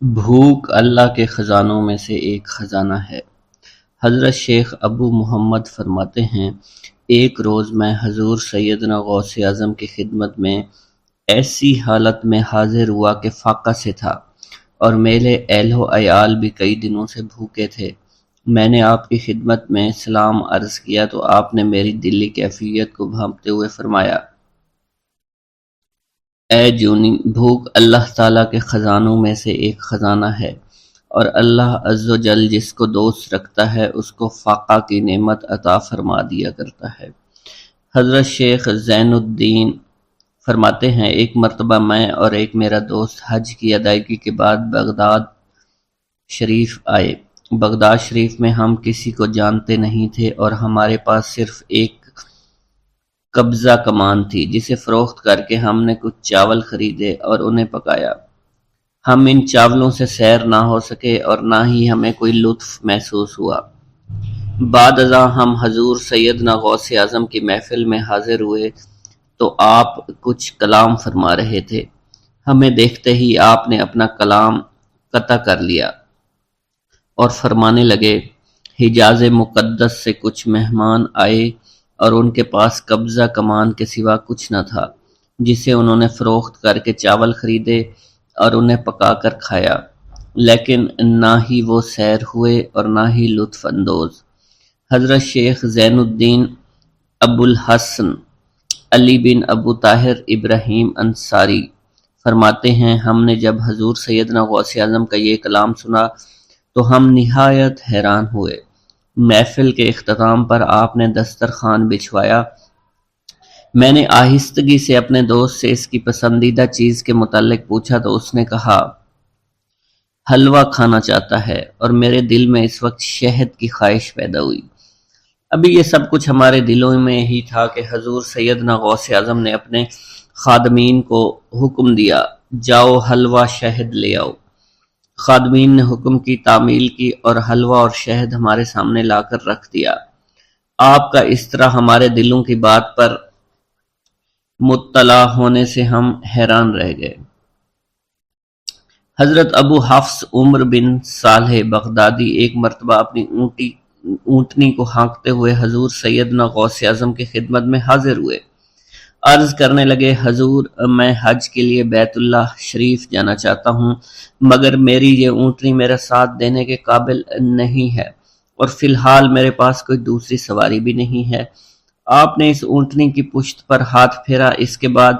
بھوک اللہ کے خزانوں میں سے ایک خزانہ ہے۔ حضرت شیخ ابو محمد فرماتے ہیں، ایک روز میں حضور سیدنا غوث اعظم کی خدمت میں ایسی حالت میں حاضر ہوا کہ فاقہ سے تھا، اور میرے اہل و عیال بھی کئی دنوں سے بھوکے تھے۔ میں نے آپ کی خدمت میں سلام عرض کیا تو آپ نے میری دلی کیفیت کو بھانپتے ہوئے فرمایا، اے جونی، بھوک اللہ تعالیٰ کے خزانوں میں سے ایک خزانہ ہے، اور اللہ عز و جل جس کو دوست رکھتا ہے اس کو فاقہ کی نعمت عطا فرما دیا کرتا ہے۔ حضرت شیخ زین الدین فرماتے ہیں، ایک مرتبہ میں اور ایک میرا دوست حج کی ادائیگی کے بعد بغداد شریف آئے۔ بغداد شریف میں ہم کسی کو جانتے نہیں تھے اور ہمارے پاس صرف ایک قبضہ کمان تھی، جسے فروخت کر کے ہم نے کچھ چاول خریدے اور انہیں پکایا۔ ہم ان چاولوں سے سیر نہ ہو سکے اور نہ ہی ہمیں کوئی لطف محسوس ہوا۔ بعد ازاں ہم حضور سیدنا غوث اعظم کی محفل میں حاضر ہوئے تو آپ کچھ کلام فرما رہے تھے۔ ہمیں دیکھتے ہی آپ نے اپنا کلام قطع کر لیا اور فرمانے لگے، حجاز مقدس سے کچھ مہمان آئے اور ان کے پاس قبضہ کمان کے سوا کچھ نہ تھا، جسے انہوں نے فروخت کر کے چاول خریدے اور انہیں پکا کر کھایا، لیکن نہ ہی وہ سیر ہوئے اور نہ ہی لطف اندوز۔ حضرت شیخ زین الدین ابو الحسن علی بن ابو طاہر ابراہیم انصاری فرماتے ہیں، ہم نے جب حضور سیدنا غوث اعظم کا یہ کلام سنا تو ہم نہایت حیران ہوئے۔ محفل کے اختتام پر آپ نے دسترخوان بچھوایا۔ میں نے آہستگی سے اپنے دوست سے اس کی پسندیدہ چیز کے متعلق پوچھا تو اس نے کہا، حلوہ کھانا چاہتا ہے، اور میرے دل میں اس وقت شہد کی خواہش پیدا ہوئی۔ ابھی یہ سب کچھ ہمارے دلوں میں ہی تھا کہ حضور سیدنا غوث اعظم نے اپنے خادمین کو حکم دیا، جاؤ حلوہ شہد لے آؤ۔ خادمین نے حکم کی، تعمیل کی اور حلوہ اور شہد ہمارے سامنے لا کر رکھ دیا۔ آپ کا اس طرح ہمارے دلوں کی بات پر مطلع ہونے سے ہم حیران رہ گئے۔ حضرت ابو حفص عمر بن صالح بغدادی ایک مرتبہ اپنی اونٹنی کو ہانکتے ہوئے حضور سیدنا غوث اعظم کی خدمت میں حاضر ہوئے۔ عرض کرنے لگے، حضور، میں حج کے لیے بیت اللہ شریف جانا چاہتا ہوں، مگر میری یہ اونٹنی میرا ساتھ دینے کے قابل نہیں ہے، اور فی الحال میرے پاس کوئی دوسری سواری بھی نہیں ہے۔ آپ نے اس اونٹنی کی پشت پر ہاتھ پھیرا۔ اس کے بعد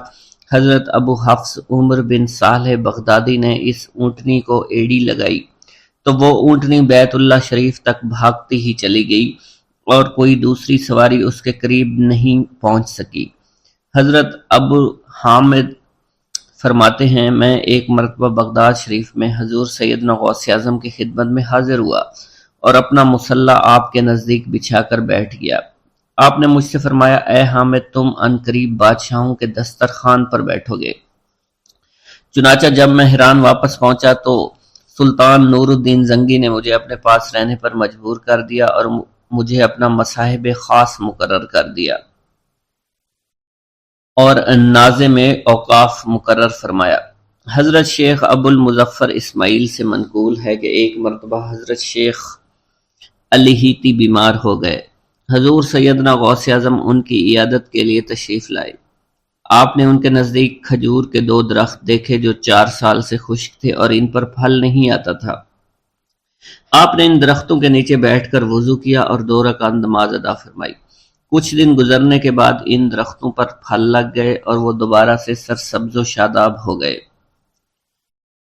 حضرت ابو حفص عمر بن صالح بغدادی نے اس اونٹنی کو ایڑی لگائی تو وہ اونٹنی بیت اللہ شریف تک بھاگتی ہی چلی گئی اور کوئی دوسری سواری اس کے قریب نہیں پہنچ سکی۔ حضرت ابو حامد فرماتے ہیں، میں ایک مرتبہ بغداد شریف میں حضور سیدنا غوث اعظم کی خدمت میں حاضر ہوا اور اپنا مصلی آپ کے نزدیک بچھا کر بیٹھ گیا۔ آپ نے مجھ سے فرمایا، اے حامد، تم عنقریب بادشاہوں کے دسترخوان پر بیٹھو گے۔ چنانچہ جب میں حران واپس پہنچا تو سلطان نور الدین زنگی نے مجھے اپنے پاس رہنے پر مجبور کر دیا اور مجھے اپنا مصاحب خاص مقرر کر دیا اور ناظم اوقاف مقرر فرمایا۔ حضرت شیخ ابو المظفر اسماعیل سے منقول ہے کہ ایک مرتبہ حضرت شیخ الہیتی بیمار ہو گئے۔ حضور سیدنا غوث اعظم ان کی عیادت کے لیے تشریف لائے۔ آپ نے ان کے نزدیک کھجور کے 2 درخت دیکھے جو 4 سال سے خشک تھے اور ان پر پھل نہیں آتا تھا۔ آپ نے ان درختوں کے نیچے بیٹھ کر وضو کیا اور 2 رکعت نماز ادا فرمائی۔ کچھ دن گزرنے کے بعد ان درختوں پر پھل لگ گئے اور وہ دوبارہ سے سرسبز و شاداب ہو گئے۔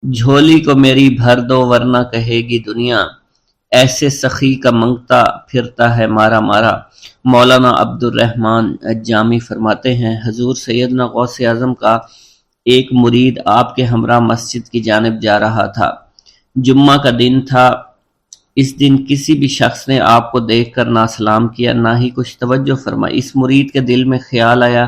جھولی کو میری بھر دو ورنہ کہے گی دنیا، ایسے سخی کا منگتا پھرتا ہے مارا مارا۔ مولانا عبد الرحمن جامی فرماتے ہیں، حضور سیدنا غوث اعظم کا ایک مرید آپ کے ہمراہ مسجد کی جانب جا رہا تھا۔ جمعہ کا دن تھا۔ اس دن کسی بھی شخص نے آپ کو دیکھ کر نہ سلام کیا، نہ ہی کچھ توجہ فرمائی۔ اس مرید کے دل میں خیال آیا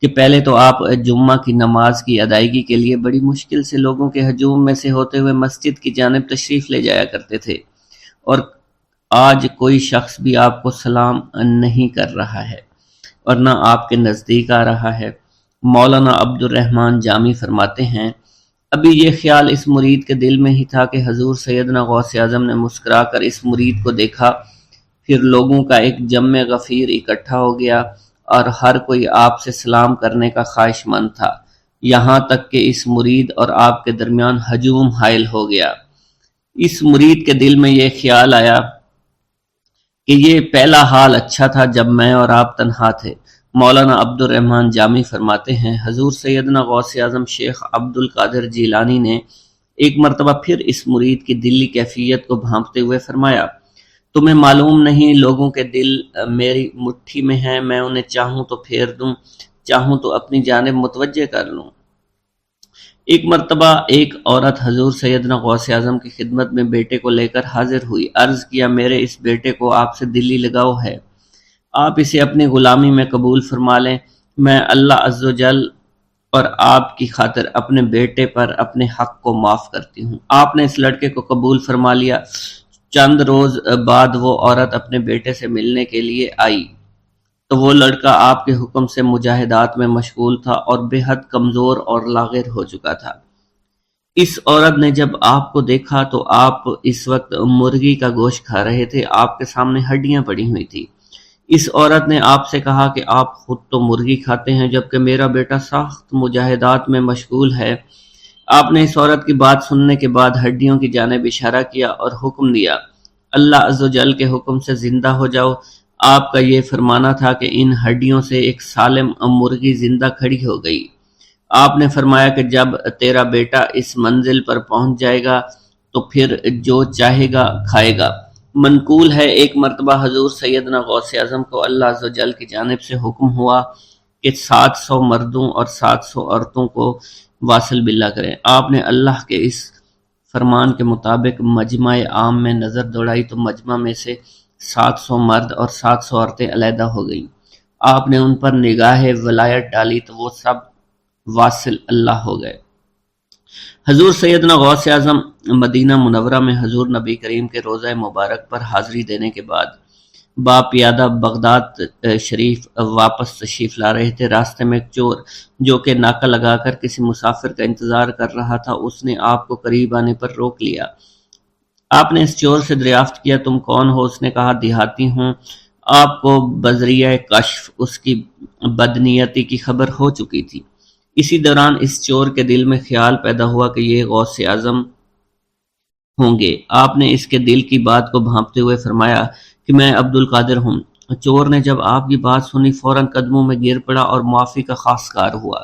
کہ پہلے تو آپ جمعہ کی نماز کی ادائیگی کے لیے بڑی مشکل سے لوگوں کے ہجوم میں سے ہوتے ہوئے مسجد کی جانب تشریف لے جایا کرتے تھے، اور آج کوئی شخص بھی آپ کو سلام نہیں کر رہا ہے اور نہ آپ کے نزدیک آ رہا ہے۔ مولانا عبد الرحمن جامی فرماتے ہیں، ابھی یہ خیال اس مرید کے دل میں ہی تھا کہ حضور سیدنا غوث اعظم نے مسکرا کر اس مرید کو دیکھا، پھر لوگوں کا ایک جمع غفیر اکٹھا ہو گیا اور ہر کوئی آپ سے سلام کرنے کا خواہش مند تھا، یہاں تک کہ اس مرید اور آپ کے درمیان ہجوم حائل ہو گیا۔ اس مرید کے دل میں یہ خیال آیا کہ یہ پہلا حال اچھا تھا جب میں اور آپ تنہا تھے۔ مولانا عبد الرحمن جامی فرماتے ہیں، حضور سیدنا غوث اعظم شیخ عبد القادر جیلانی نے ایک مرتبہ پھر اس مرید کی دلی کیفیت کو بھانپتے ہوئے فرمایا، تمہیں معلوم نہیں لوگوں کے دل میری مٹھی میں ہیں، میں انہیں چاہوں تو پھیر دوں، چاہوں تو اپنی جانب متوجہ کر لوں۔ ایک مرتبہ ایک عورت حضور سیدنا غوث اعظم کی خدمت میں بیٹے کو لے کر حاضر ہوئی، عرض کیا میرے اس بیٹے کو آپ سے دلی لگاؤ ہے، آپ اسے اپنی غلامی میں قبول فرما لیں، میں اللہ عز و جل اور آپ کی خاطر اپنے بیٹے پر اپنے حق کو معاف کرتی ہوں۔ آپ نے اس لڑکے کو قبول فرما لیا۔ چند روز بعد وہ عورت اپنے بیٹے سے ملنے کے لیے آئی تو وہ لڑکا آپ کے حکم سے مجاہدات میں مشغول تھا اور بے حد کمزور اور لاغر ہو چکا تھا۔ اس عورت نے جب آپ کو دیکھا تو آپ اس وقت مرغی کا گوشت کھا رہے تھے، آپ کے سامنے ہڈیاں پڑی ہوئی تھی۔ اس عورت نے آپ سے کہا کہ آپ خود تو مرغی کھاتے ہیں جبکہ میرا بیٹا سخت مجاہدات میں مشغول ہے۔ آپ نے اس عورت کی بات سننے کے بعد ہڈیوں کی جانب اشارہ کیا اور حکم دیا، اللہ عز و جل کے حکم سے زندہ ہو جاؤ۔ آپ کا یہ فرمانا تھا کہ ان ہڈیوں سے ایک سالم مرغی زندہ کھڑی ہو گئی۔ آپ نے فرمایا کہ جب تیرا بیٹا اس منزل پر پہنچ جائے گا تو پھر جو چاہے گا کھائے گا۔ منقول ہے ایک مرتبہ حضور سیدنا غوث اعظم کو اللہ عز و جل کی جانب سے حکم ہوا کہ 700 مردوں اور 700 عورتوں کو واصل باللہ کریں۔ آپ نے اللہ کے اس فرمان کے مطابق مجمع عام میں نظر دوڑائی تو مجمع میں سے 700 مرد اور 700 عورتیں علیحدہ ہو گئیں۔ آپ نے ان پر نگاہ ولایت ڈالی تو وہ سب واصل اللہ ہو گئے۔ حضور سیدنا غوث اعظم مدینہ منورہ میں حضور نبی کریم کے روضہ مبارک پر حاضری دینے کے بعد باپیادہ بغداد شریف واپس تشریف لا رہے تھے۔ راستے میں ایک چور جو کہ ناکہ لگا کر کسی مسافر کا انتظار کر رہا تھا، اس نے آپ کو قریب آنے پر روک لیا۔ آپ نے اس چور سے دریافت کیا تم کون ہو؟ اس نے کہا دیہاتی ہوں۔ آپ کو بذریعہ کشف اس کی بدنیتی کی خبر ہو چکی تھی۔ اسی دوران اس چور کے دل میں خیال پیدا ہوا کہ یہ غوث اعظم ہوں گے۔ آپ نے اس کے دل کی بات کو بھانپتے ہوئے فرمایا کہ میں عبد القادر ہوں۔ چور نے جب آپ کی بات سنی فوراً قدموں میں گر پڑا اور معافی کا خواستگار ہوا۔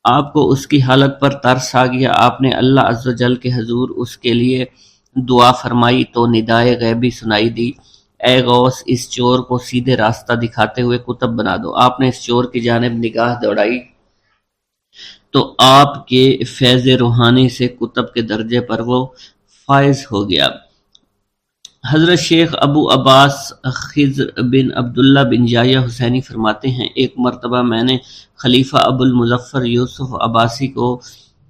آپ کو اس کی حالت پر ترس آ گیا۔ آپ نے اللہ عز و جل کے حضور اس کے لیے دعا فرمائی تو ندائے غیبی سنائی دی، اے غوث اس چور کو سیدھے راستہ دکھاتے ہوئے کتب بنا دو۔ آپ نے اس چور کی جانب نگاہ دوڑائی تو آپ کے فیض روحانی سے کتب کے درجے پر وہ فائز ہو گیا۔ حضرت شیخ ابو عباس خضر بن عبداللہ بن یحییٰ حسینی فرماتے ہیں، ایک مرتبہ میں نے خلیفہ ابو المظفر یوسف عباسی کو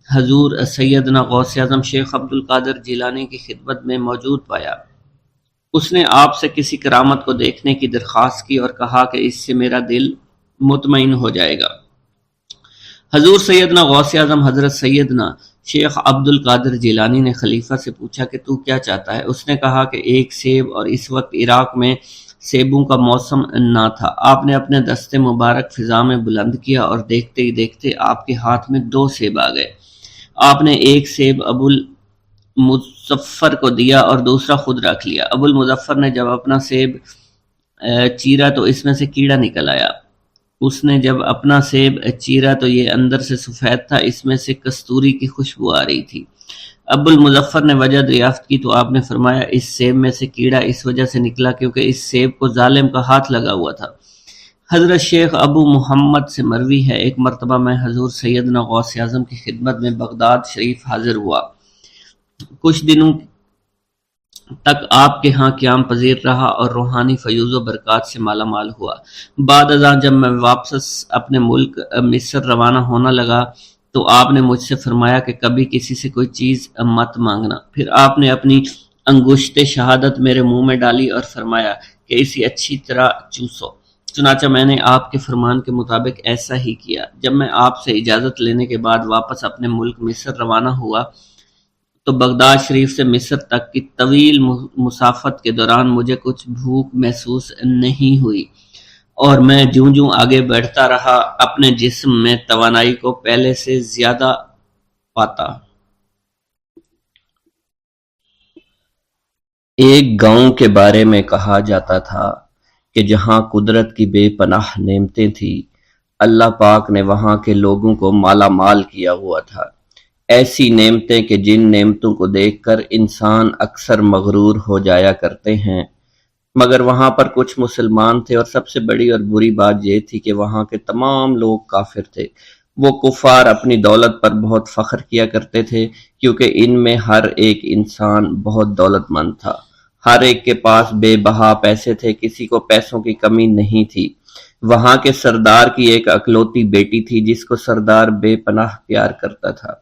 حضور سیدنا غوث اعظم شیخ عبد القادر جیلانی کی خدمت میں موجود پایا۔ اس نے آپ سے کسی کرامت کو دیکھنے کی درخواست کی اور کہا کہ اس سے میرا دل مطمئن ہو جائے گا۔ حضور سیدنا غوث اعظم حضرت سیدنا شیخ عبد القادر جیلانی نے خلیفہ سے پوچھا کہ تو کیا چاہتا ہے؟ اس نے کہا کہ ایک سیب، اور اس وقت عراق میں سیبوں کا موسم نہ تھا۔ آپ نے اپنے دستے مبارک فضا میں بلند کیا اور دیکھتے ہی دیکھتے آپ کے ہاتھ میں 2 سیب آ گئے۔ آپ نے ایک سیب ابو المظفر کو دیا اور دوسرا خود رکھ لیا۔ ابو المظفر نے جب اپنا سیب چیرا تو اس میں سے کیڑا نکل آیا۔ اس نے جب اپنا سیب چیرا تو یہ اندر سے سفید تھا، اس میں سے کستوری کی خوشبو آ رہی تھی۔ ابو المظفر نے وجہ دریافت کی تو آپ نے فرمایا اس سیب میں سے کیڑا اس وجہ سے نکلا کیونکہ اس سیب کو ظالم کا ہاتھ لگا ہوا تھا۔ حضرت شیخ ابو محمد سے مروی ہے، ایک مرتبہ میں حضور سیدنا غوث اعظم کی خدمت میں بغداد شریف حاضر ہوا۔ کچھ دنوں تک آپ کے ہاں قیام پذیر رہا اور روحانی فیوز و برکات سے مالا مال ہوا۔ بعد ازاں جب میں واپس اپنے ملک مصر روانہ ہونا لگا تو آپ نے مجھ سے فرمایا کہ کبھی کسی سے کوئی چیز مت مانگنا۔ پھر آپ نے اپنی انگشت شہادت میرے منہ میں ڈالی اور فرمایا کہ اسے اچھی طرح چوسو۔ چنانچہ میں نے آپ کے فرمان کے مطابق ایسا ہی کیا۔ جب میں آپ سے اجازت لینے کے بعد واپس اپنے ملک مصر روانہ ہوا تو بغداد شریف سے مصر تک کی طویل مسافت کے دوران مجھے کچھ بھوک محسوس نہیں ہوئی، اور میں جوں جوں آگے بڑھتا رہا اپنے جسم میں توانائی کو پہلے سے زیادہ پاتا۔ ایک گاؤں کے بارے میں کہا جاتا تھا کہ جہاں قدرت کی بے پناہ نعمتیں تھیں، اللہ پاک نے وہاں کے لوگوں کو مالا مال کیا ہوا تھا۔ ایسی نعمتیں کہ جن نعمتوں کو دیکھ کر انسان اکثر مغرور ہو جایا کرتے ہیں، مگر وہاں پر کچھ مسلمان تھے، اور سب سے بڑی اور بری بات یہ تھی کہ وہاں کے تمام لوگ کافر تھے۔ وہ کفار اپنی دولت پر بہت فخر کیا کرتے تھے، کیونکہ ان میں ہر ایک انسان بہت دولت مند تھا۔ ہر ایک کے پاس بے بہا پیسے تھے، کسی کو پیسوں کی کمی نہیں تھی۔ وہاں کے سردار کی ایک اکلوتی بیٹی تھی جس کو سردار بے پناہ پیار کرتا تھا۔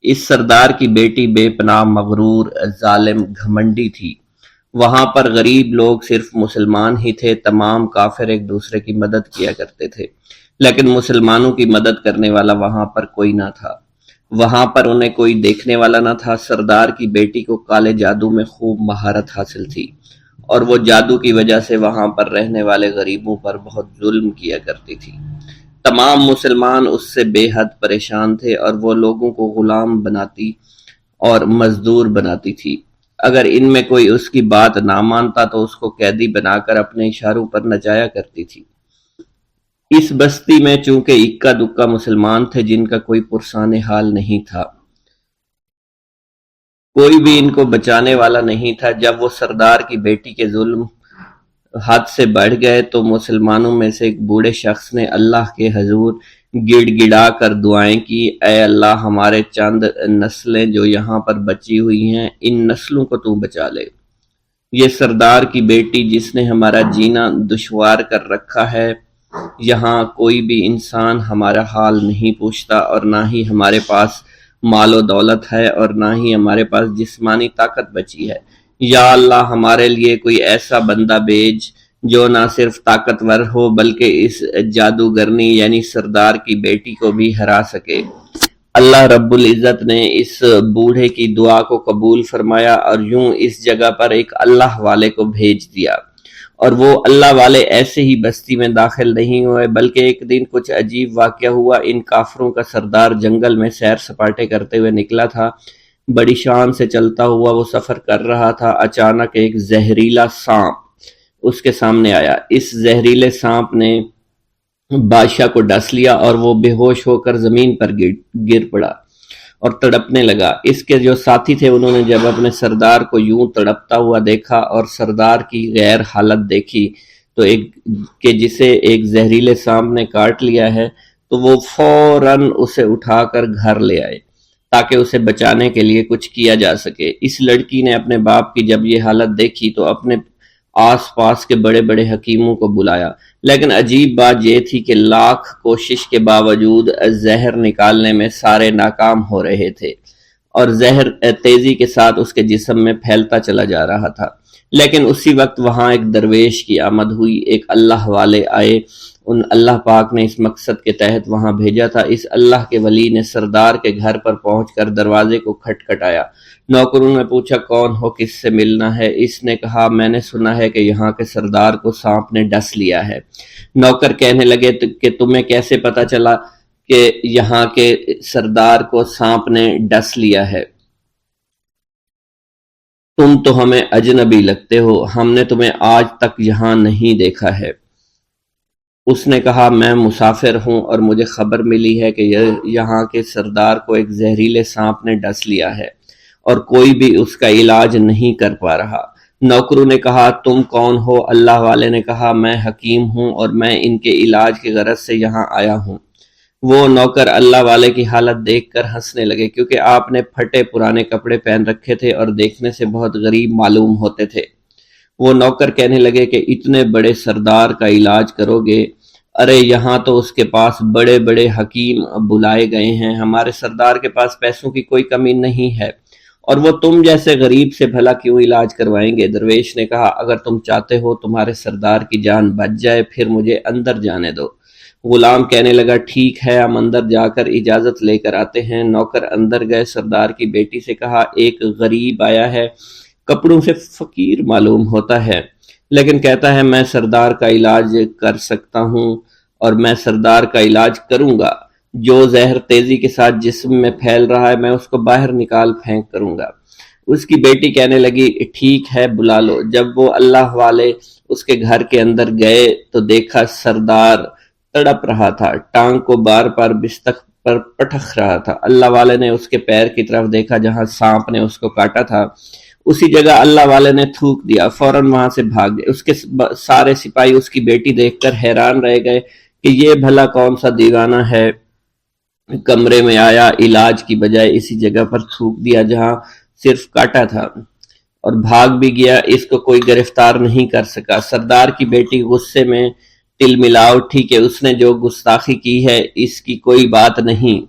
اس سردار کی بیٹی بے پناہ مغرور، ظالم، گھمنڈی تھی۔ وہاں پر غریب لوگ صرف مسلمان ہی تھے، تمام کافر ایک دوسرے کی مدد کیا کرتے تھے، لیکن مسلمانوں کی مدد کرنے والا وہاں پر کوئی نہ تھا۔ وہاں پر انہیں کوئی دیکھنے والا نہ تھا۔ سردار کی بیٹی کو کالے جادو میں خوب مہارت حاصل تھی، اور وہ جادو کی وجہ سے وہاں پر رہنے والے غریبوں پر بہت ظلم کیا کرتی تھی۔ تمام مسلمان اس سے بے حد پریشان تھے، اور وہ لوگوں کو غلام بناتی اور مزدور بناتی تھی۔ اگر ان میں کوئی اس کی بات نہ مانتا تو اس کو قیدی بنا کر اپنے اشاروں پر نچایا کرتی تھی۔ اس بستی میں چونکہ اکا دکا مسلمان تھے جن کا کوئی پرسان حال نہیں تھا، کوئی بھی ان کو بچانے والا نہیں تھا۔ جب وہ سردار کی بیٹی کے ظلم حد سے بڑھ گئے تو مسلمانوں میں سے ایک بوڑھے شخص نے اللہ کے حضور گڑ گڑا کر دعائیں کی، اے اللہ، ہمارے چند نسلیں جو یہاں پر بچی ہوئی ہیں، ان نسلوں کو تو بچا لے۔ یہ سردار کی بیٹی جس نے ہمارا جینا دشوار کر رکھا ہے، یہاں کوئی بھی انسان ہمارا حال نہیں پوچھتا، اور نہ ہی ہمارے پاس مال و دولت ہے، اور نہ ہی ہمارے پاس جسمانی طاقت بچی ہے۔ یا اللہ، ہمارے لیے کوئی ایسا بندہ بھیج جو نہ صرف طاقتور ہو بلکہ اس جادوگرنی یعنی سردار کی بیٹی کو بھی ہرا سکے۔ اللہ رب العزت نے اس بوڑھے کی دعا کو قبول فرمایا، اور یوں اس جگہ پر ایک اللہ والے کو بھیج دیا، اور وہ اللہ والے ایسے ہی بستی میں داخل نہیں ہوئے، بلکہ ایک دن کچھ عجیب واقعہ ہوا۔ ان کافروں کا سردار جنگل میں سیر سپاٹے کرتے ہوئے نکلا تھا، بڑی شان سے چلتا ہوا وہ سفر کر رہا تھا۔ اچانک ایک زہریلا سانپ اس کے سامنے آیا۔ اس زہریلے سانپ نے بادشاہ کو ڈس لیا، اور وہ بے ہوش ہو کر زمین پر گر پڑا اور تڑپنے لگا۔ اس کے جو ساتھی تھے انہوں نے جب اپنے سردار کو یوں تڑپتا ہوا دیکھا اور سردار کی غیر حالت دیکھی تو کہ جسے ایک زہریلے سانپ نے کاٹ لیا ہے، تو وہ فوراً اسے اٹھا کر گھر لے آئے تاکہ اسے بچانے کے لیے کچھ کیا جا سکے۔ اس لڑکی نے اپنے باپ کی جب یہ حالت دیکھی تو اپنے آس پاس کے بڑے بڑے حکیموں کو بلایا، لیکن عجیب بات یہ تھی کہ لاکھ کوشش کے باوجود زہر نکالنے میں سارے ناکام ہو رہے تھے، اور زہر تیزی کے ساتھ اس کے جسم میں پھیلتا چلا جا رہا تھا۔ لیکن اسی وقت وہاں ایک درویش کی آمد ہوئی، ایک اللہ والے آئے، ان اللہ پاک نے اس مقصد کے تحت وہاں بھیجا تھا۔ اس اللہ کے ولی نے سردار کے گھر پر پہنچ کر دروازے کو کھٹکھٹایا۔ نوکروں نے پوچھا، کون ہو، کس سے ملنا ہے؟ اس نے کہا، میں نے سنا ہے کہ یہاں کے سردار کو سانپ نے ڈس لیا ہے۔ نوکر کہنے لگے کہ تمہیں کیسے پتا چلا کہ یہاں کے سردار کو سانپ نے ڈس لیا ہے؟ تم تو ہمیں اجنبی لگتے ہو، ہم نے تمہیں آج تک یہاں نہیں دیکھا ہے۔ اس نے کہا، میں مسافر ہوں اور مجھے خبر ملی ہے کہ یہاں کے سردار کو ایک زہریلے سانپ نے ڈس لیا ہے، اور کوئی بھی اس کا علاج نہیں کر پا رہا۔ نوکروں نے کہا، تم کون ہو؟ اللہ والے نے کہا، میں حکیم ہوں اور میں ان کے علاج کی غرض سے یہاں آیا ہوں۔ وہ نوکر اللہ والے کی حالت دیکھ کر ہنسنے لگے، کیونکہ آپ نے پھٹے پرانے کپڑے پہن رکھے تھے اور دیکھنے سے بہت غریب معلوم ہوتے تھے۔ وہ نوکر کہنے لگے کہ اتنے بڑے سردار کا علاج کرو گے؟ ارے یہاں تو اس کے پاس بڑے بڑے حکیم بلائے گئے ہیں، ہمارے سردار کے پاس پیسوں کی کوئی کمی نہیں ہے، اور وہ تم جیسے غریب سے بھلا کیوں علاج کروائیں گے؟ درویش نے کہا اگر تم چاہتے ہو تمہارے سردار کی جان بچ جائے پھر مجھے اندر جانے دو۔ غلام کہنے لگا ٹھیک ہے ہم اندر جا کر اجازت لے کر آتے ہیں۔ نوکر اندر گئے، سردار کی بیٹی سے کہا ایک غریب آیا ہے، کپڑوں سے فقیر معلوم ہوتا ہے لیکن کہتا ہے میں سردار کا علاج کر سکتا ہوں اور میں سردار کا علاج کروں گا۔ جو زہر تیزی کے ساتھ جسم میں پھیل رہا ہے میں اس کو باہر نکال پھینک کروں گا۔ اس کی بیٹی کہنے لگی ٹھیک ہے بلا لو۔ جب وہ اللہ والے اس کے گھر کے اندر گئے تو دیکھا سردار تڑپ رہا تھا، ٹانگ کو بار بار بستر پر پٹخ رہا تھا۔ اللہ والے نے اس کے پیر کی طرف دیکھا جہاں سانپ نے اس کو کاٹا تھا، اسی جگہ اللہ والے نے تھوک دیا، فوراً وہاں سے بھاگ گئے۔ اس کے سارے سپاہی اس کی بیٹی دیکھ کر حیران رہ گئے کہ یہ بھلا کون سا دیوانہ ہے، کمرے میں آیا، علاج کی بجائے اسی جگہ پر تھوک دیا جہاں صرف کاٹا تھا اور بھاگ بھی گیا، اس کو کوئی گرفتار نہیں کر سکا۔ سردار کی بیٹی غصے میں تل ملا اٹھی کہ اس نے جو گستاخی کی ہے اس کی کوئی بات نہیں،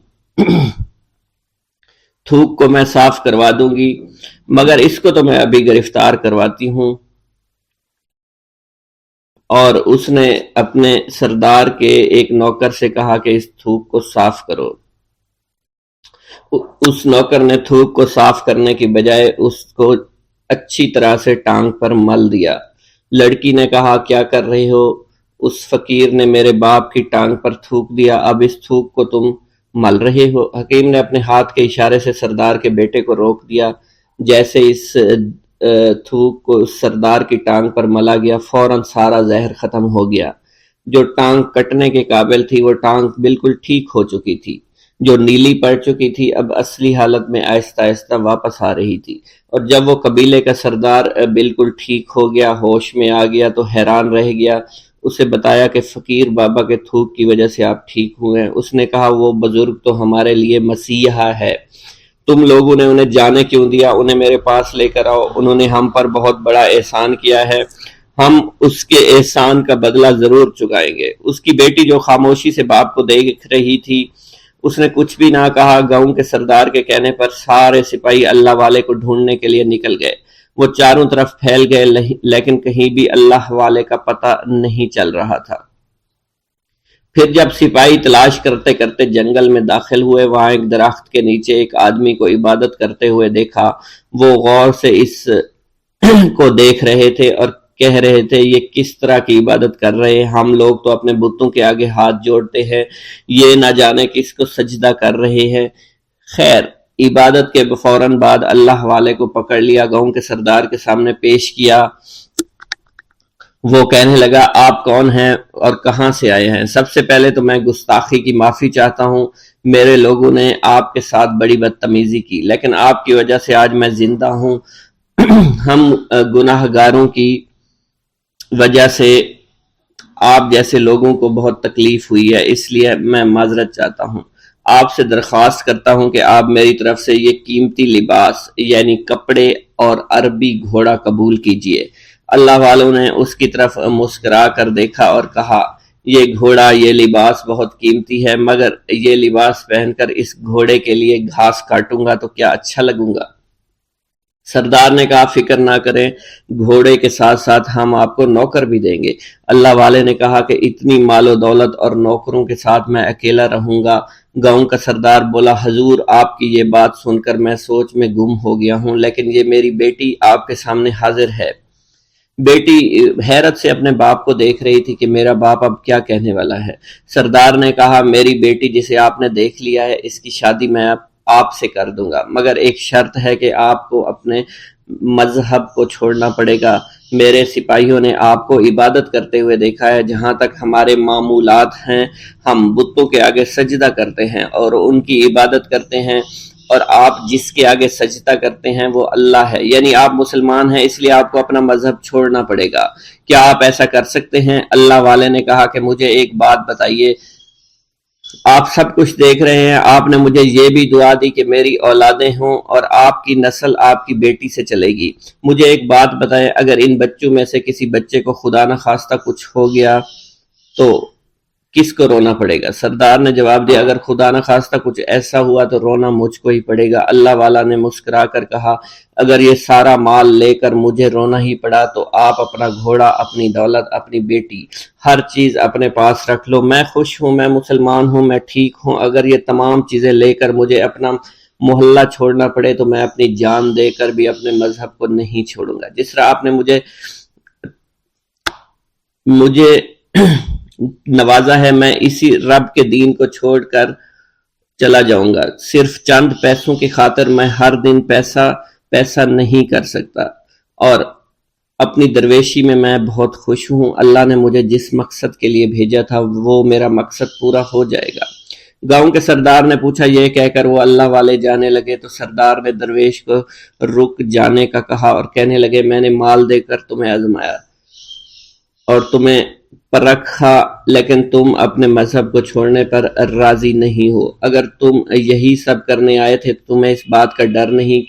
تھوک کو میں صاف کروا دوں گی مگر اس کو تو میں ابھی گرفتار کرواتی ہوں۔ اور اس نے اپنے سردار کے ایک نوکر سے کہا کہ اس تھوک کو صاف کرو۔ اس نوکر نے تھوک کو صاف کرنے کی بجائے اس کو اچھی طرح سے ٹانگ پر مل دیا۔ لڑکی نے کہا کیا کر رہی ہو؟ اس فقیر نے میرے باپ کی ٹانگ پر تھوک دیا، اب اس تھوک کو تم مل رہے ہو۔ حکیم نے اپنے ہاتھ کے اشارے سے سردار کے بیٹے کو روک دیا۔ جیسے اس تھوک کو سردار کی ٹانگ پر ملا گیا فوراً سارا زہر ختم ہو گیا۔ جو ٹانگ کٹنے کے قابل تھی وہ ٹانگ بالکل ٹھیک ہو چکی تھی، جو نیلی پڑ چکی تھی اب اصلی حالت میں آہستہ آہستہ واپس آ رہی تھی۔ اور جب وہ قبیلے کا سردار بالکل ٹھیک ہو گیا، ہوش میں آ گیا تو حیران رہ گیا۔ اسے بتایا کہ فقیر بابا کے تھوک کی وجہ سے آپ ٹھیک ہوئے ہیں۔ اس نے کہا وہ بزرگ تو ہمارے لیے مسیحا ہے، تم لوگوں نے انہیں جانے کیوں دیا؟ انہیں میرے پاس لے کر آؤ، انہوں نے ہم پر بہت بڑا احسان کیا ہے، ہم اس کے احسان کا بدلہ ضرور چکائیں گے۔ اس کی بیٹی جو خاموشی سے باپ کو دیکھ رہی تھی اس نے کچھ بھی نہ کہا۔ گاؤں کے سردار کے کہنے پر سارے سپاہی اللہ والے کو ڈھونڈنے کے لیے نکل گئے۔ وہ چاروں طرف پھیل گئے لیکن کہیں بھی اللہ والے کا پتہ نہیں چل رہا تھا۔ پھر جب سپاہی تلاش کرتے کرتے جنگل میں داخل ہوئے، وہاں ایک درخت کے نیچے ایک آدمی کو عبادت کرتے ہوئے دیکھا۔ وہ غور سے اس کو دیکھ رہے تھے اور کہہ رہے تھے یہ کس طرح کی عبادت کر رہے ہیں؟ ہم لوگ تو اپنے بتوں کے آگے ہاتھ جوڑتے ہیں، یہ نہ جانے کس کو سجدہ کر رہے ہیں۔ خیر، عبادت کے فوراً بعد اللہ والے کو پکڑ لیا، گاؤں کے سردار کے سامنے پیش کیا۔ وہ کہنے لگا آپ کون ہیں اور کہاں سے آئے ہیں؟ سب سے پہلے تو میں گستاخی کی معافی چاہتا ہوں، میرے لوگوں نے آپ کے ساتھ بڑی بدتمیزی کی لیکن آپ کی وجہ سے آج میں زندہ ہوں۔ ہم گناہ گاروں کی وجہ سے آپ جیسے لوگوں کو بہت تکلیف ہوئی ہے، اس لیے میں معذرت چاہتا ہوں۔ آپ سے درخواست کرتا ہوں کہ آپ میری طرف سے یہ قیمتی لباس یعنی کپڑے اور عربی گھوڑا قبول کیجئے۔ اللہ والوں نے اس کی طرف مسکرا کر دیکھا اور کہا یہ گھوڑا، یہ لباس بہت قیمتی ہے مگر یہ لباس پہن کر اس گھوڑے کے لیے گھاس کاٹوں گا تو کیا اچھا لگوں گا؟ سردار نے کہا فکر نہ کریں، گھوڑے کے ساتھ ساتھ ہم آپ کو نوکر بھی دیں گے۔ اللہ والے نے کہا کہ اتنی مال و دولت اور نوکروں کے ساتھ میں اکیلا رہوں گا؟ گاؤں کا سردار بولا حضور آپ کی یہ بات سن کر میں سوچ میں گم ہو گیا ہوں، لیکن یہ میری بیٹی آپ کے سامنے حاضر ہے۔ بیٹی حیرت سے اپنے باپ کو دیکھ رہی تھی کہ میرا باپ اب کیا کہنے والا ہے۔ سردار نے کہا میری بیٹی جسے آپ نے دیکھ لیا ہے اس کی شادی میں آپ سے کر دوں گا مگر ایک شرط ہے کہ آپ کو اپنے مذہب کو چھوڑنا پڑے گا۔ میرے سپاہیوں نے آپ کو عبادت کرتے ہوئے دیکھا ہے، جہاں تک ہمارے معمولات ہیں ہم بتوں کے آگے سجدہ کرتے ہیں اور ان کی عبادت کرتے ہیں، اور آپ جس کے آگے سجدہ کرتے ہیں وہ اللہ ہے، یعنی آپ مسلمان ہیں، اس لیے آپ کو اپنا مذہب چھوڑنا پڑے گا۔ کیا آپ ایسا کر سکتے ہیں؟ اللہ والے نے کہا کہ مجھے ایک بات بتائیے، آپ سب کچھ دیکھ رہے ہیں، آپ نے مجھے یہ بھی دعا دی کہ میری اولادیں ہوں اور آپ کی نسل آپ کی بیٹی سے چلے گی۔ مجھے ایک بات بتائیں، اگر ان بچوں میں سے کسی بچے کو خدا نخواستہ کچھ ہو گیا تو کس کو رونا پڑے گا؟ سردار نے جواب دیا اگر خدا نہ خواستہ کچھ ایسا ہوا تو رونا مجھ کو ہی پڑے گا۔ اللہ والا نے مسکرا کر کہا اگر یہ سارا مال لے کر مجھے رونا ہی پڑا تو آپ اپنا گھوڑا، اپنی دولت، اپنی بیٹی، ہر چیز اپنے پاس رکھ لو۔ میں خوش ہوں، میں مسلمان ہوں، میں ٹھیک ہوں۔ اگر یہ تمام چیزیں لے کر مجھے اپنا محلہ چھوڑنا پڑے تو میں اپنی جان دے کر بھی اپنے مذہب کو نہیں چھوڑوں گا۔ جس طرح آپ نے مجھے نوازا ہے، میں اسی رب کے دین کو چھوڑ کر چلا جاؤں گا۔ صرف چند پیسوں کی خاطر میں ہر دن پیسہ نہیں کر سکتا، اور اپنی درویشی میں بہت خوش ہوں۔ اللہ نے مجھے جس مقصد کے لیے بھیجا تھا وہ میرا مقصد پورا ہو جائے گا۔ گاؤں کے سردار نے پوچھا، یہ کہہ کر وہ اللہ والے جانے لگے تو سردار نے درویش کو رک جانے کا کہا اور کہنے لگے میں نے مال دے کر تمہیں آزمایا اور تمہیں پرکھا، لیکن تم اپنے مذہب کو چھوڑنے پر راضی نہیں ہو۔ اگر تم یہی سب کرنے آئے تھے تو تمہیں اس بات کا ڈر نہیں؟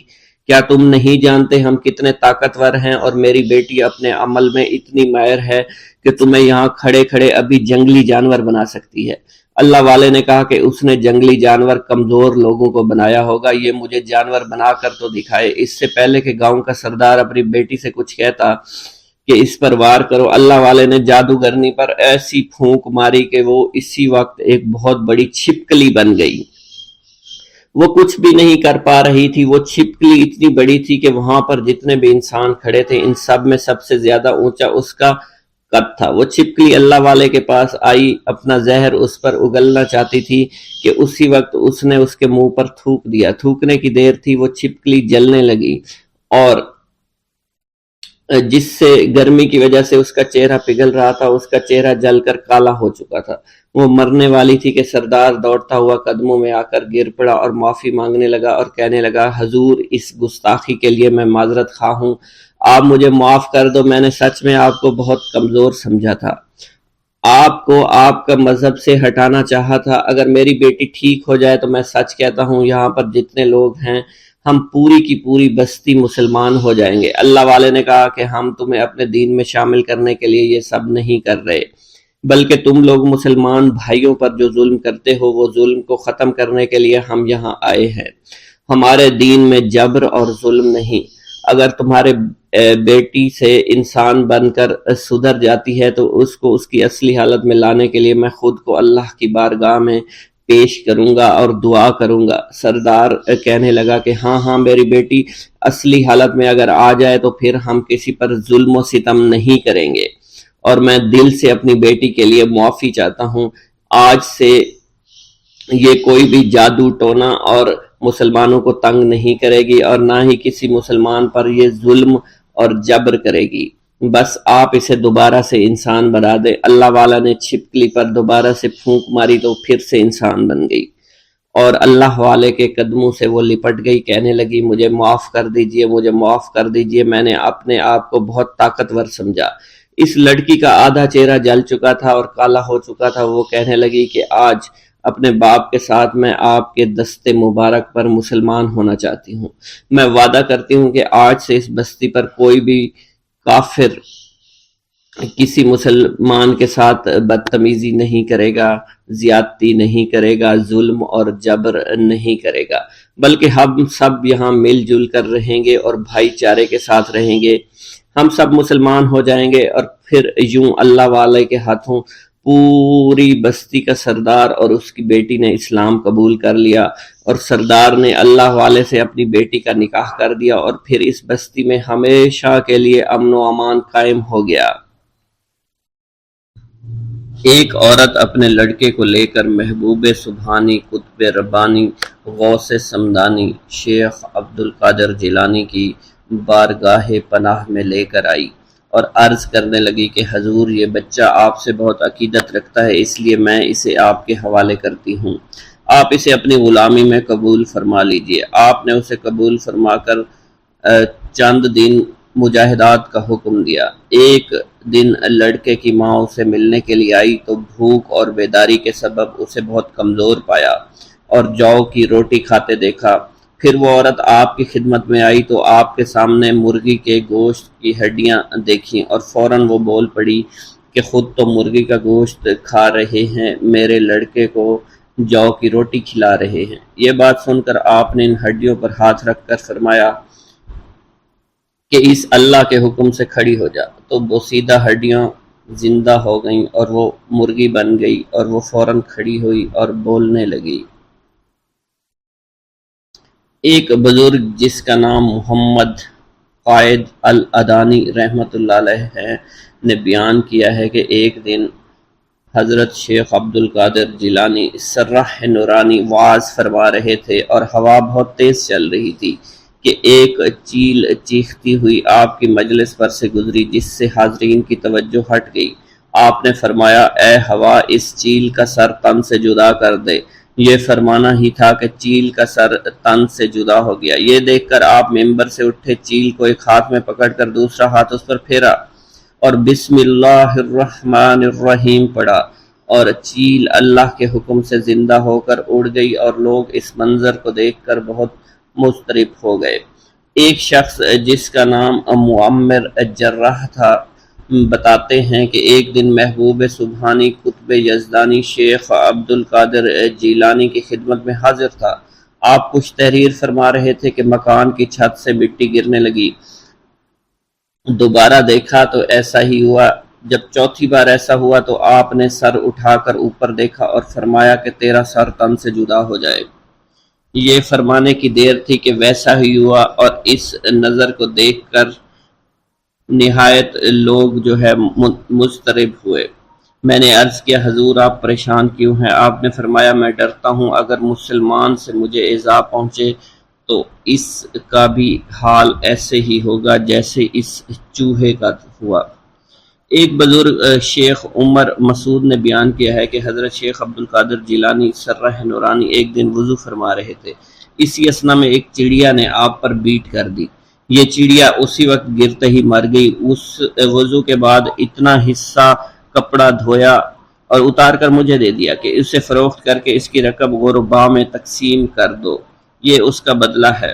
کیا تم نہیں جانتے ہم کتنے طاقتور ہیں، اور میری بیٹی اپنے عمل میں اتنی ماہر ہے کہ تمہیں یہاں کھڑے کھڑے ابھی جنگلی جانور بنا سکتی ہے۔ اللہ والے نے کہا کہ اس نے جنگلی جانور کمزور لوگوں کو بنایا ہوگا، یہ مجھے جانور بنا کر تو دکھائے۔ اس سے پہلے کہ گاؤں کا سردار اپنی بیٹی سے کچھ کہتا کہ اس پر وار کرو، اللہ والے نے جادوگرنی پر ایسی پھونک ماری کہ وہ اسی وقت ایک بہت بڑی چھپکلی بن گئی۔ وہ کچھ بھی نہیں کر پا رہی تھی، وہ چھپکلی اتنی بڑی تھی کہ وہاں پر جتنے بھی انسان کھڑے تھے ان سب میں سب سے زیادہ اونچا اس کا قد تھا۔ وہ چھپکلی اللہ والے کے پاس آئی، اپنا زہر اس پر اگلنا چاہتی تھی کہ اسی وقت اس نے اس کے منہ پر تھوک دیا۔ تھوکنے کی دیر تھی، وہ چھپکلی جلنے لگی اور جس سے گرمی کی وجہ سے اس کا چہرہ پگھل رہا تھا، اس کا چہرہ جل کر کالا ہو چکا تھا۔ وہ مرنے والی تھی کہ سردار دوڑتا ہوا قدموں میں آ کر گر پڑا اور معافی مانگنے لگا اور کہنے لگا حضور اس گستاخی کے لیے میں معذرت خواہ ہوں، آپ مجھے معاف کر دو، میں نے سچ میں آپ کو بہت کمزور سمجھا تھا، آپ کو آپ کا مذہب سے ہٹانا چاہا تھا۔ اگر میری بیٹی ٹھیک ہو جائے تو میں سچ کہتا ہوں یہاں پر جتنے لوگ ہیں ہم پوری کی پوری بستی مسلمان ہو جائیں گے۔ اللہ والے نے کہا کہ ہم تمہیں اپنے دین میں شامل کرنے کے لیے یہ سب نہیں کر رہے، بلکہ تم لوگ مسلمان بھائیوں پر جو ظلم کرتے ہو وہ ظلم کو ختم کرنے کے لیے ہم یہاں آئے ہیں۔ ہمارے دین میں جبر اور ظلم نہیں۔ اگر تمہارے بیٹی سے انسان بن کر سدھر جاتی ہے تو اس کو اس کی اصلی حالت میں لانے کے لیے میں خود کو اللہ کی بارگاہ میں پیش کروں گا اور دعا کروں گا۔ سردار کہنے لگا کہ ہاں میری بیٹی اصلی حالت میں اگر آ جائے تو پھر ہم کسی پر ظلم و ستم نہیں کریں گے، اور میں دل سے اپنی بیٹی کے لیے معافی چاہتا ہوں۔ آج سے یہ کوئی بھی جادو ٹونا اور مسلمانوں کو تنگ نہیں کرے گی اور نہ ہی کسی مسلمان پر یہ ظلم اور جبر کرے گی۔ بس آپ اسے دوبارہ سے انسان بنا دے۔ اللہ والا نے چھپکلی پر دوبارہ سے پھونک ماری تو پھر سے انسان بن گئی اور اللہ والے کے قدموں سے وہ لپٹ گئی، کہنے لگی مجھے معاف کر دیجئے، مجھے معاف کر دیجئے، میں نے اپنے آپ کو بہت طاقتور سمجھا۔ اس لڑکی کا آدھا چہرہ جل چکا تھا اور کالا ہو چکا تھا۔ وہ کہنے لگی کہ آج اپنے باپ کے ساتھ میں آپ کے دستے مبارک پر مسلمان ہونا چاہتی ہوں۔ میں وعدہ کرتی ہوں کہ آج سے اس بستی پر کوئی بھی کافر کسی مسلمان کے ساتھ بدتمیزی نہیں کرے گا، زیادتی نہیں کرے گا، ظلم اور جبر نہیں کرے گا، بلکہ ہم سب یہاں مل جل کر رہیں گے اور بھائی چارے کے ساتھ رہیں گے۔ ہم سب مسلمان ہو جائیں گے اور پھر یوں اللہ والے کے ہاتھوں پوری بستی کا سردار اور اس کی بیٹی نے اسلام قبول کر لیا، اور سردار نے اللہ والے سے اپنی بیٹی کا نکاح کر دیا، اور پھر اس بستی میں ہمیشہ کے لیے امن و امان قائم ہو گیا۔ ایک عورت اپنے لڑکے کو لے کر محبوب سبحانی، قطب ربانی، غوث سمدانی، شیخ عبد القادر جیلانی کی بارگاہ پناہ میں لے کر آئی اور عرض کرنے لگی کہ حضور یہ بچہ آپ سے بہت عقیدت رکھتا ہے، اس لیے میں اسے آپ کے حوالے کرتی ہوں، آپ اسے اپنی غلامی میں قبول فرما لیجئے۔ آپ نے اسے قبول فرما کر چند دن مجاہدات کا حکم دیا۔ ایک دن لڑکے کی ماں اسے ملنے کے لیے آئی تو بھوک اور بیداری کے سبب اسے بہت کمزور پایا اور جو کی روٹی کھاتے دیکھا۔ پھر وہ عورت آپ کی خدمت میں آئی تو آپ کے سامنے مرغی کے گوشت کی ہڈیاں دیکھیں اور فوراً وہ بول پڑی کہ خود تو مرغی کا گوشت کھا رہے ہیں، میرے لڑکے کو جو کی روٹی کھلا رہے ہیں۔ یہ بات سن کر آپ نے ان ہڈیوں پر ہاتھ رکھ کر فرمایا کہ اس اللہ کے حکم سے کھڑی ہو جا۔ تو بوسیدہ ہڈیاں زندہ ہو گئیں اور وہ مرغی بن گئی، اور وہ فوراً کھڑی ہوئی اور بولنے لگی۔ ایک بزرگ جس کا نام محمد قائد الادانی رحمۃ اللہ علیہ ہے نے بیان کیا ہے کہ ایک دن حضرت شیخ عبد القادر جیلانی سرح نورانی وعظ فرما رہے تھے، اور ہوا بہت تیز چل رہی تھی کہ ایک چیل چیختی ہوئی آپ کی مجلس پر سے گزری، جس سے حاضرین کی توجہ ہٹ گئی۔ آپ نے فرمایا، اے ہوا، اس چیل کا سر تن سے جدا کر دے۔ یہ فرمانا ہی تھا کہ چیل کا سر تن سے جدا ہو گیا۔ یہ دیکھ کر آپ ممبر سے اٹھے، چیل کو ایک ہاتھ میں پکڑ کر دوسرا ہاتھ اس پر پھیرا اور بسم اللہ الرحمن الرحیم پڑھا، اور چیل اللہ کے حکم سے زندہ ہو کر اڑ گئی، اور لوگ اس منظر کو دیکھ کر بہت مضطرب ہو گئے۔ ایک شخص جس کا نام معمر جراح تھا بتاتے ہیں کہ ایک دن محبوب سبحانی قطب یزدانی شیخ عبد القادر جیلانی کی خدمت میں حاضر تھا۔ آپ کچھ تحریر فرما رہے تھے کہ مکان کی چھت سے مٹی گرنے لگی۔ دوبارہ دیکھا تو ایسا ہی ہوا۔ جب چوتھی بار ایسا ہوا تو آپ نے سر اٹھا کر اوپر دیکھا اور فرمایا کہ تیرا سر تن سے جدا ہو جائے۔ یہ فرمانے کی دیر تھی کہ ویسا ہی ہوا، اور اس نظر کو دیکھ کر نہایت لوگ جو ہے مضطرب ہوئے۔ میں نے عرض کیا، حضور آپ پریشان کیوں ہیں؟ آپ نے فرمایا، میں ڈرتا ہوں اگر مسلمان سے مجھے ایذا پہنچے تو اس کا بھی حال ایسے ہی ہوگا جیسے اس چوہے کا ہوا۔ ایک بزرگ شیخ عمر مسعود نے بیان کیا ہے کہ حضرت شیخ عبد القادر جیلانی سرہ نورانی ایک دن وضو فرما رہے تھے۔ اسی اثنا میں ایک چڑیا نے آپ پر بیٹ کر دی۔ یہ چڑیا اسی وقت گرتے ہی مر گئی۔ اس وضو کے بعد اتنا حصہ کپڑا دھویا اور اتار کر مجھے دے دیا کہ اسے فروخت کر کے اس کی رقم غرباء میں تقسیم کر دو، یہ اس کا بدلہ ہے۔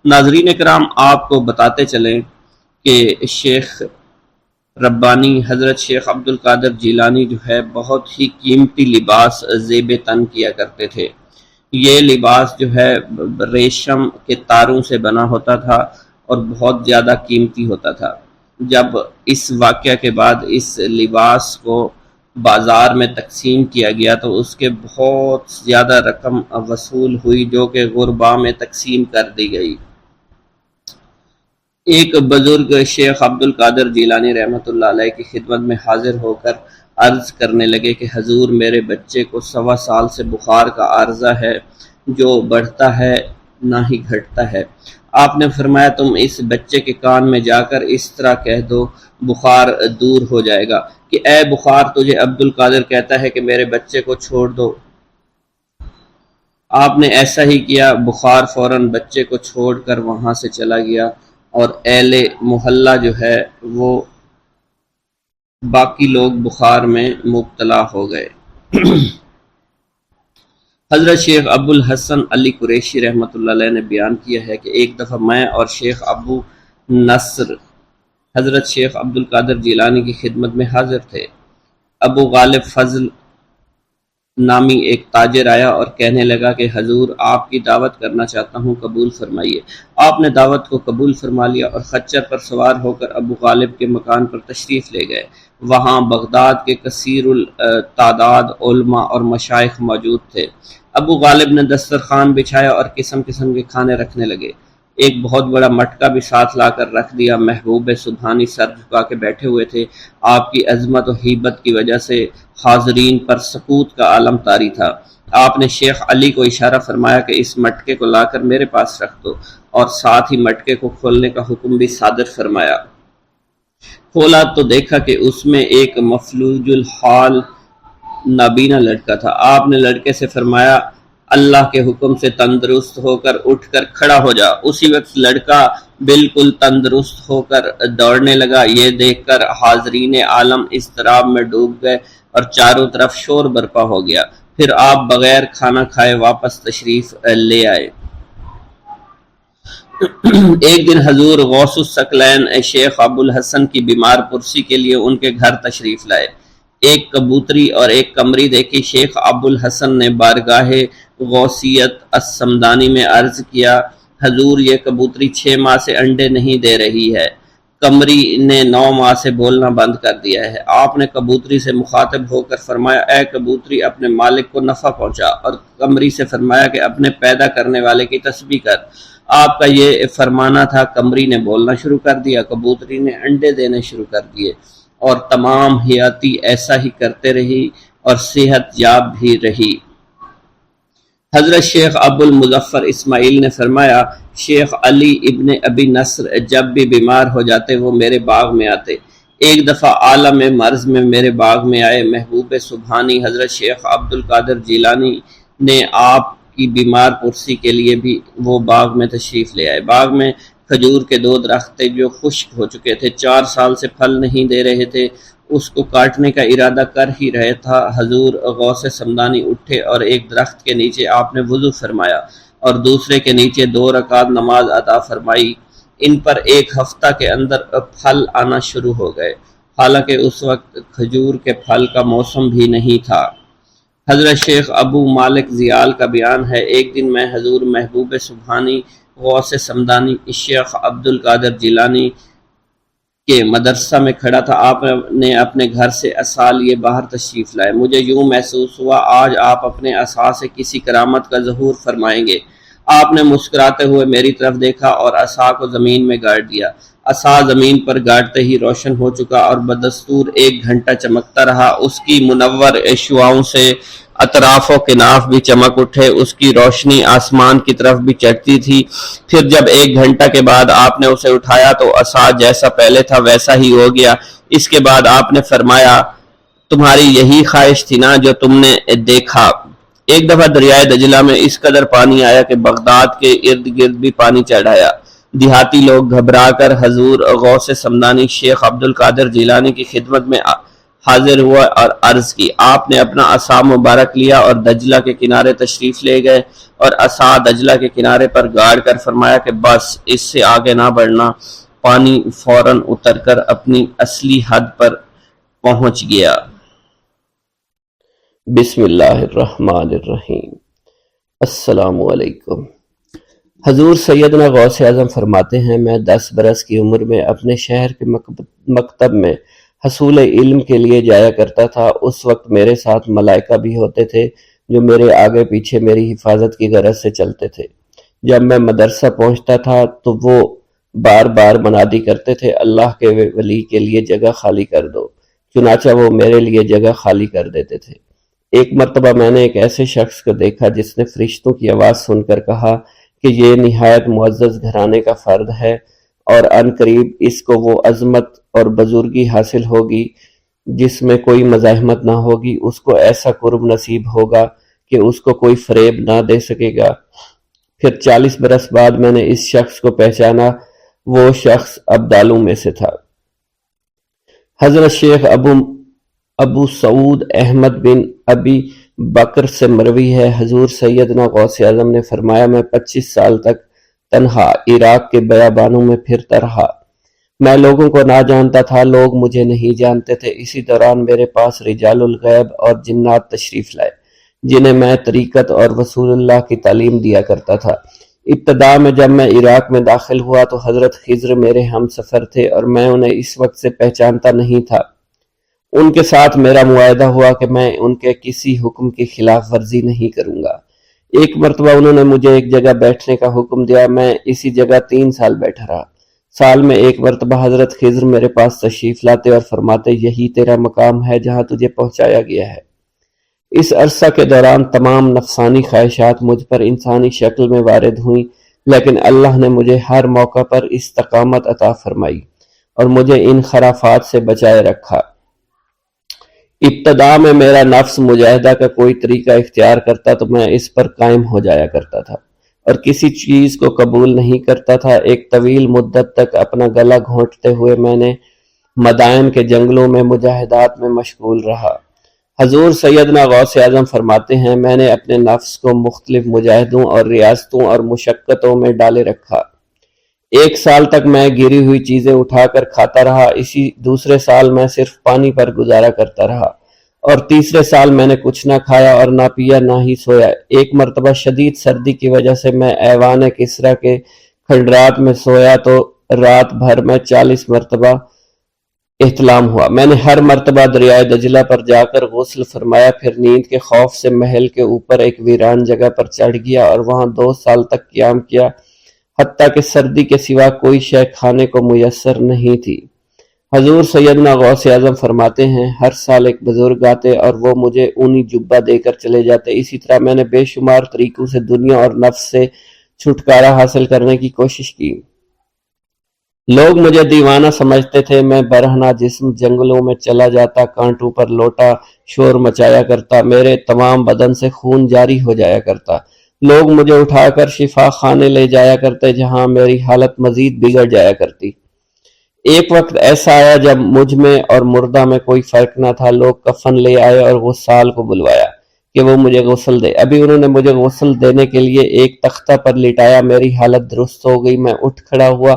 ناظرین کرام، آپ کو بتاتے چلیں کہ شیخ ربانی حضرت شیخ عبد القادر جیلانی جو ہے بہت ہی قیمتی لباس زیب تن کیا کرتے تھے۔ یہ لباس جو ہے ریشم کے تاروں سے بنا ہوتا تھا اور بہت زیادہ قیمتی ہوتا تھا۔ جب اس واقعہ کے بعد اس لباس کو بازار میں تقسیم کیا گیا تو اس کے بہت زیادہ رقم وصول ہوئی، جو کہ غرباء میں تقسیم کر دی گئی۔ ایک بزرگ شیخ عبد القادر جیلانی رحمۃ اللہ علیہ کی خدمت میں حاضر ہو کر عرض کرنے لگے کہ حضور، میرے بچے کو 1.25 سال سے بخار کا عارضہ ہے، جو بڑھتا ہے نہ ہی گھٹتا ہے۔ آپ نے فرمایا، تم اس بچے کے کان میں جا کر اس طرح کہہ دو، بخار دور ہو جائے گا کہ اے بخار، تجھے عبد القادر کہتا ہے کہ میرے بچے کو چھوڑ دو۔ آپ نے ایسا ہی کیا، بخار فوراً بچے کو چھوڑ کر وہاں سے چلا گیا، اور اہل محلہ جو ہے وہ باقی لوگ بخار میں مبتلا ہو گئے۔ حضرت شیخ ابو الحسن علی قریشی رحمۃ اللہ علیہ نے بیان کیا ہے کہ ایک دفعہ میں اور شیخ ابو نصر حضرت شیخ عبد القادر جیلانی کی خدمت میں حاضر تھے۔ ابو غالب فضل نامی ایک تاجر آیا اور کہنے لگا کہ حضور، آپ کی دعوت کرنا چاہتا ہوں، قبول فرمائیے۔ آپ نے دعوت کو قبول فرما لیا اور خچر پر سوار ہو کر ابو غالب کے مکان پر تشریف لے گئے۔ وہاں بغداد کے کثیر التعداد علماء اور مشائخ موجود تھے۔ ابو غالب نے دسترخوان بچھایا اور قسم قسم کے کھانے رکھنے لگے۔ ایک بہت بڑا مٹکا بھی ساتھ لا کر رکھ دیا۔ محبوب سبحانی سر جھکا کے بیٹھے ہوئے تھے۔ آپ کی عظمت و ہیبت کی وجہ سے حاضرین پر سکوت کا عالم طاری تھا۔ آپ نے شیخ علی کو اشارہ فرمایا کہ اس مٹکے کو لا کر میرے پاس رکھ دو، اور ساتھ ہی مٹکے کو کھولنے کا حکم بھی صادر فرمایا۔ کھولا تو دیکھا کہ اس میں ایک مفلوج الحال نابینا لڑکا تھا۔ آپ نے لڑکے سے فرمایا، اللہ کے حکم سے تندرست ہو کر اٹھ کر کھڑا ہو جا۔ اسی وقت لڑکا بالکل تندرست ہو کر دوڑنے لگا۔ یہ دیکھ کر حاضرین عالم اضطراب میں ڈوب گئے اور چاروں طرف شور برپا ہو گیا۔ پھر آپ بغیر کھانا کھائے واپس تشریف لے آئے۔ ایک دن حضور غوث الثقلین شیخ ابو الحسن کی بیمار پرسی کے لیے ان کے گھر تشریف لائے۔ ایک کبوتری اور ایک قمری دیکھی۔ شیخ ابو الحسن نے بارگاہ غوثیت السمدانی میں عرض کیا، حضور یہ کبوتری 6 ماہ سے انڈے نہیں دے رہی ہے، قمری نے 9 ماہ سے بولنا بند کر دیا ہے۔ آپ نے کبوتری سے مخاطب ہو کر فرمایا، اے کبوتری اپنے مالک کو نفع پہنچا، اور قمری سے فرمایا کہ اپنے پیدا کرنے والے کی تسبیح کر۔ آپ کا یہ فرمانا تھا۔ قمری نے بولنا شروع کر دیا، کبوتری نے انڈے دینے شروع کر دیے، اور تمام حیاتی ایسا ہی کرتے رہی اور صحت یاب بھی رہی۔ حضرت شیخ ابو المظفر اسماعیل نے فرمایا، شیخ علی ابن ابی نصر جب بھی بیمار ہو جاتے وہ میرے باغ میں آتے۔ ایک دفعہ عالم مرض میں میرے باغ میں آئے۔ محبوب سبحانی حضرت شیخ عبد القادر جیلانی نے آپ کی بیمار پرسی کے لیے بھی وہ باغ میں تشریف لے آئے۔ باغ میں کھجور کے 2 درخت تھے جو خشک ہو چکے تھے، 4 سال سے پھل نہیں دے رہے تھے۔ اس کو کاٹنے کا ارادہ کر ہی رہے تھا، حضور غوث سمدانی اٹھے اور ایک درخت کے نیچے آپ نے وضو فرمایا اور دوسرے کے نیچے 2 رکعت نماز عطا فرمائی۔ ان پر 1 ہفتہ کے اندر پھل آنا شروع ہو گئے، حالانکہ اس وقت کھجور کے پھل کا موسم بھی نہیں تھا۔ حضرت شیخ ابو مالک زیال کا بیان ہے، ایک دن میں حضور محبوب سبحانی غوث سمدانی شیخ عبد القادر جیلانی کے مدرسہ میں کھڑا تھا۔ آپ نے اپنے گھر سے عصا لیے باہر تشریف لائے۔ مجھے یوں محسوس ہوا آج آپ اپنے عصا سے کسی کرامت کا ظہور فرمائیں گے۔ آپ نے مسکراتے ہوئے میری طرف دیکھا اور عصا کو زمین میں گاڑ دیا۔ عصا زمین پر گاڑتے ہی روشن ہو چکا اور بدستور 1 گھنٹہ چمکتا رہا۔ اس کی منور شعاؤں سے اطراف و کناف بھی چمک اٹھے، اس کی روشنی آسمان کی طرف بھی چڑھتی تھی۔ پھر جب 1 گھنٹہ کے بعد آپ نے اسے اٹھایا تو عصا جیسا پہلے تھا ویسا ہی ہو گیا۔ اس کے بعد آپ نے فرمایا، تمہاری یہی خواہش تھی نا جو تم نے دیکھا۔ ایک دفعہ دریائے دجلہ میں اس قدر پانی آیا کہ بغداد کے ارد گرد بھی پانی چڑھ آیا۔ دیہاتی لوگ گھبرا کر حضور غوث سمدانی شیخ عبد القادر جیلانی کی خدمت میں حاضر ہوا اور عرض کی۔ آپ نے اپنا عصا مبارک لیا اور دجلہ کے کنارے تشریف لے گئے اور عصا دجلہ کے کنارے پر گاڑ کر فرمایا کہ بس اس سے آگے نہ بڑھنا۔ پانی فوراً اتر کر اپنی اصلی حد پر پہنچ گیا۔ بسم اللہ الرحمن الرحیم۔ السلام علیکم۔ حضور سیدنا غوث اعظم فرماتے ہیں، میں 10 برس کی عمر میں اپنے شہر کے مکتب میں حصول علم کے لیے جایا کرتا تھا۔ اس وقت میرے ساتھ ملائکہ بھی ہوتے تھے جو میرے آگے پیچھے میری حفاظت کی غرض سے چلتے تھے۔ جب میں مدرسہ پہنچتا تھا تو وہ بار بار منادی کرتے تھے، اللہ کے ولی کے لیے جگہ خالی کر دو، چنانچہ وہ میرے لیے جگہ خالی کر دیتے تھے۔ ایک مرتبہ میں نے ایک ایسے شخص کو دیکھا جس نے فرشتوں کی آواز سن کر کہا کہ یہ نہایت معزز گھرانے کا فرد ہے اور عن قریب اس کو وہ عظمت اور بزرگی حاصل ہوگی جس میں کوئی مزاحمت نہ ہوگی، اس کو ایسا قرب نصیب ہوگا کہ اس کو کوئی فریب نہ دے سکے گا۔ پھر 40 برس بعد میں نے اس شخص کو پہچانا، وہ شخص ابدالوں میں سے تھا۔ حضرت شیخ ابو سعود احمد بن ابی بکر سے مروی ہے، حضور سیدنا غوث اعظم نے فرمایا، میں 25 سال تک تنہا عراق کے بیابانوں میں پھرتا رہا۔ میں لوگوں کو نہ جانتا تھا، لوگ مجھے نہیں جانتے تھے۔ اسی دوران میرے پاس رجال الغیب اور جنات تشریف لائے جنہیں میں طریقت اور رسول اللہ کی تعلیم دیا کرتا تھا۔ ابتدا میں جب میں عراق میں داخل ہوا تو حضرت خضر میرے ہم سفر تھے اور میں انہیں اس وقت سے پہچانتا نہیں تھا۔ ان کے ساتھ میرا معاہدہ ہوا کہ میں ان کے کسی حکم کی خلاف ورزی نہیں کروں گا۔ ایک مرتبہ انہوں نے مجھے ایک جگہ بیٹھنے کا حکم دیا، میں اسی جگہ 3 سال بیٹھا رہا۔ سال میں ایک مرتبہ حضرت خضر میرے پاس تشریف لاتے اور فرماتے، یہی تیرا مقام ہے جہاں تجھے پہنچایا گیا ہے۔ اس عرصہ کے دوران تمام نفسانی خواہشات مجھ پر انسانی شکل میں وارد ہوئیں، لیکن اللہ نے مجھے ہر موقع پر استقامت عطا فرمائی اور مجھے ان خرافات سے بچائے رکھا۔ ابتدا میں میرا نفس مجاہدہ کا کوئی طریقہ اختیار کرتا تو میں اس پر قائم ہو جایا کرتا تھا اور کسی چیز کو قبول نہیں کرتا تھا۔ ایک طویل مدت تک اپنا گلا گھونٹتے ہوئے میں نے مدائن کے جنگلوں میں مجاہدات میں مشغول رہا۔ حضور سیدنا غوث اعظم فرماتے ہیں، میں نے اپنے نفس کو مختلف مجاہدوں اور ریاستوں اور مشقتوں میں ڈالے رکھا۔ 1 سال تک میں گری ہوئی چیزیں اٹھا کر کھاتا رہا، اسی دوسرے سال میں صرف پانی پر گزارا کرتا رہا۔ اور تیسرے سال میں نے کچھ نہ کھایا اور نہ پیا نہ ہی سویا۔ ایک مرتبہ شدید سردی کی وجہ سے میں ایوان کسریٰ کے کھنڈرات میں سویا تو رات بھر میں 40 مرتبہ احتلام ہوا۔ میں نے ہر مرتبہ دریائے دجلہ پر جا کر غسل فرمایا، پھر نیند کے خوف سے محل کے اوپر ایک ویران جگہ پر چڑھ گیا اور وہاں 2 سال تک قیام کیا، حتیٰ کہ سردی کے سوا کوئی شے کھانے کو میسر نہیں تھی۔ حضور سیدنا غوث اعظم فرماتے ہیں، ہر سال ایک بزرگ آتے اور وہ مجھے اونی جبہ دے کر چلے جاتے۔ اسی طرح میں نے بے شمار طریقوں سے دنیا اور نفس سے چھٹکارا حاصل کرنے کی کوشش کی۔ لوگ مجھے دیوانہ سمجھتے تھے۔ میں برہنہ جسم جنگلوں میں چلا جاتا، کانٹوں پر لوٹا شور مچایا کرتا، میرے تمام بدن سے خون جاری ہو جایا کرتا۔ لوگ مجھے اٹھا کر شفا خانے لے جایا کرتے جہاں میری حالت مزید بگڑ جایا کرتی۔ ایک وقت ایسا آیا جب مجھ میں اور مردہ میں کوئی فرق نہ تھا۔ لوگ کفن لے آئے اور غسال کو بلوایا کہ وہ مجھے غسل دے۔ ابھی انہوں نے مجھے غسل دینے کے لیے ایک تختہ پر لٹایا، میری حالت درست ہو گئی، میں اٹھ کھڑا ہوا۔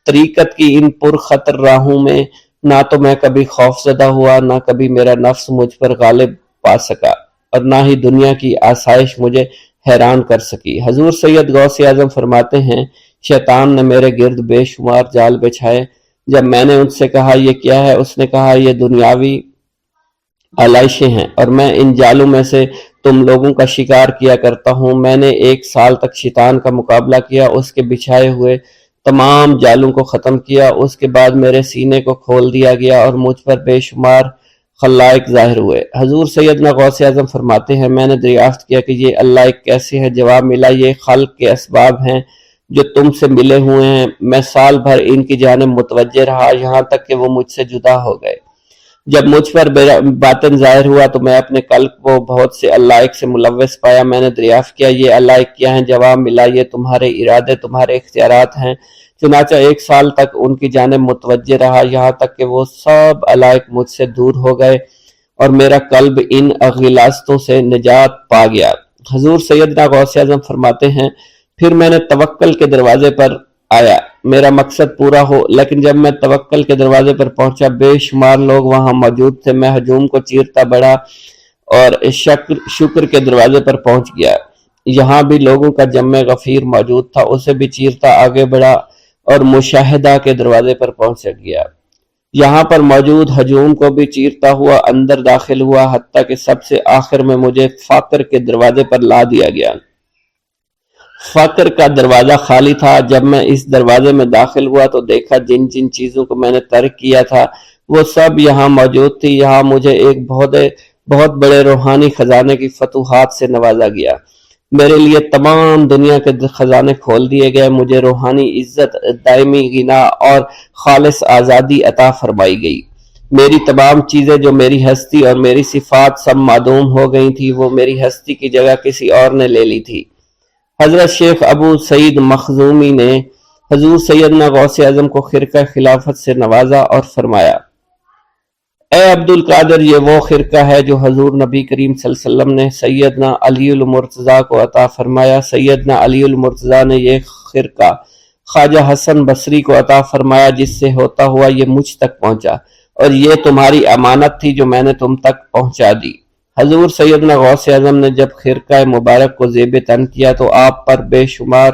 طریقت کی ان پرخطر راہوں میں نہ تو میں کبھی خوف زدہ ہوا، نہ کبھی میرا نفس مجھ پر غالب پا سکا، اور نہ ہی دنیا کی آسائش مجھے حیران کر سکی۔ حضور سید غوث اعظم فرماتے ہیں، شیطان نے میرے گرد بے شمار جال بچھائے۔ جب میں نے ان سے کہا یہ کیا ہے، اس نے کہا یہ دنیاوی آلائشیں ہیں اور میں ان جالوں میں سے تم لوگوں کا شکار کیا کرتا ہوں۔ میں نے 1 سال تک شیطان کا مقابلہ کیا، اس کے بچھائے ہوئے تمام جالوں کو ختم کیا۔ اس کے بعد میرے سینے کو کھول دیا گیا اور مجھ پر بے شمار خلائق ظاہر ہوئے۔ حضور سیدنا غوث اعظم فرماتے ہیں، میں نے دریافت کیا کہ یہ اللہ ایک کیسے ہے؟ جواب ملا، یہ خلق کے اسباب ہیں جو تم سے ملے ہوئے ہیں۔ میں سال بھر ان کی جانب متوجہ رہا، یہاں تک کہ وہ مجھ سے جدا ہو گئے۔ جب مجھ پر باطن ظاہر ہوا تو میں اپنے قلب کو بہت سے علائق سے ملوث پایا۔ میں نے دریافت کیا یہ علائق کیا ہیں؟ جواب ملا، یہ تمہارے ارادے، تمہارے اختیارات ہیں۔ چنانچہ 1 سال تک ان کی جانب متوجہ رہا، یہاں تک کہ وہ سب علائق مجھ سے دور ہو گئے اور میرا قلب ان غلاظتوں سے نجات پا گیا۔ حضور سیدنا غوث اعظم فرماتے ہیں، پھر میں نے توکل کے دروازے پر آیا، میرا مقصد پورا ہو، لیکن جب میں توکل کے دروازے پر پہنچا بے شمار لوگ وہاں موجود تھے۔ میں ہجوم کو چیرتا بڑھا اور شکر کے دروازے پر پہنچ گیا، یہاں بھی لوگوں کا جمع غفیر موجود تھا، اسے بھی چیرتا آگے بڑھا اور مشاہدہ کے دروازے پر پہنچ گیا، یہاں پر موجود ہجوم کو بھی چیرتا ہوا اندر داخل ہوا، حتیٰ کہ سب سے آخر میں مجھے فقر کے دروازے پر لا دیا گیا۔ فقر کا دروازہ خالی تھا۔ جب میں اس دروازے میں داخل ہوا تو دیکھا جن جن چیزوں کو میں نے ترک کیا تھا وہ سب یہاں موجود تھی۔ یہاں مجھے ایک بہت بڑے روحانی خزانے کی فتوحات سے نوازا گیا۔ میرے لیے تمام دنیا کے خزانے کھول دیے گئے، مجھے روحانی عزت، دائمی غنا اور خالص آزادی عطا فرمائی گئی۔ میری تمام چیزیں جو میری ہستی اور میری صفات سب معدوم ہو گئی تھی، وہ میری ہستی کی جگہ کسی اور نے لے لی تھی۔ حضرت شیخ ابو سعید مخزومی نے حضور سیدنا غوث اعظم کو خرقہ خلافت سے نوازا اور فرمایا، اے عبد القادر، یہ وہ خرقہ ہے جو حضور نبی کریم صلی اللہ علیہ وسلم نے سیدنا علی المرتضیٰ کو عطا فرمایا۔ سیدنا علی المرتضیٰ نے یہ خرقہ خواجہ حسن بصری کو عطا فرمایا، جس سے ہوتا ہوا یہ مجھ تک پہنچا، اور یہ تمہاری امانت تھی جو میں نے تم تک پہنچا دی۔ حضور سیدنا غوث اعظم نے جب خرقہ مبارک کو زیب تن کیا تو آپ پر بے شمار